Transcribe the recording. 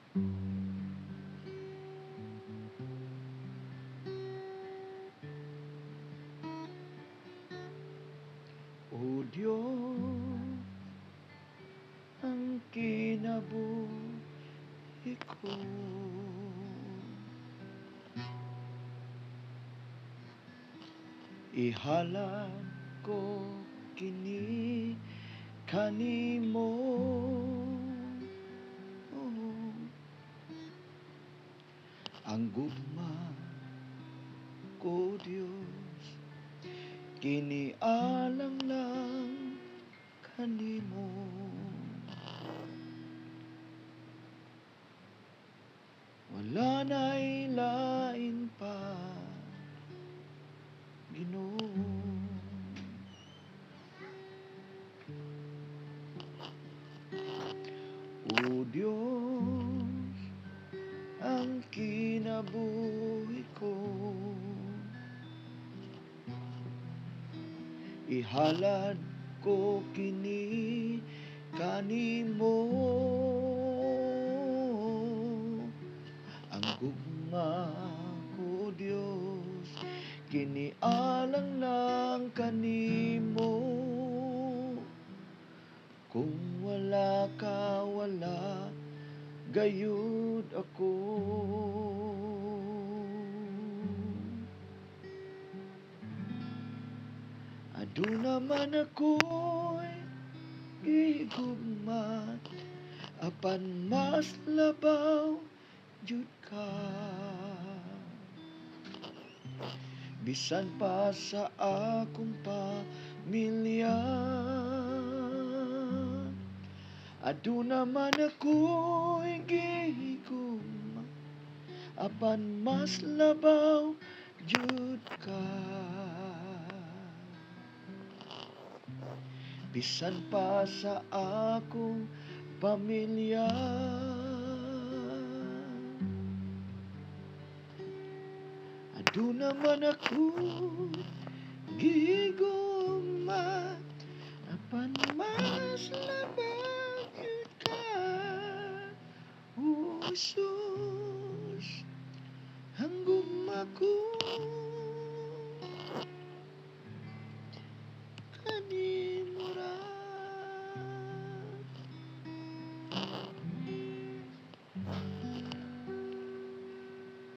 O Diyos, ang kinabuhi ko, ihalad ko kini kanimo. Ang gugma ko Diyos, kinialang lang kanimo. Wala na'y lain pa, Ginoo. O Diyos, ang kinabuhi ko, ihalad ko kini kanimo. Ang gugma ko Diyos, kinialang lang kanimo. Kung wala ka, wala gayud ako. Aduna man ako'y gigugma, apan mas labaw jud ka. Bisan pa sa akong pamilya, aduna man ako'y gigugma, apan mas labaw jud ka. Bisan pa sa akong pamilya, aduna man ako gigugma,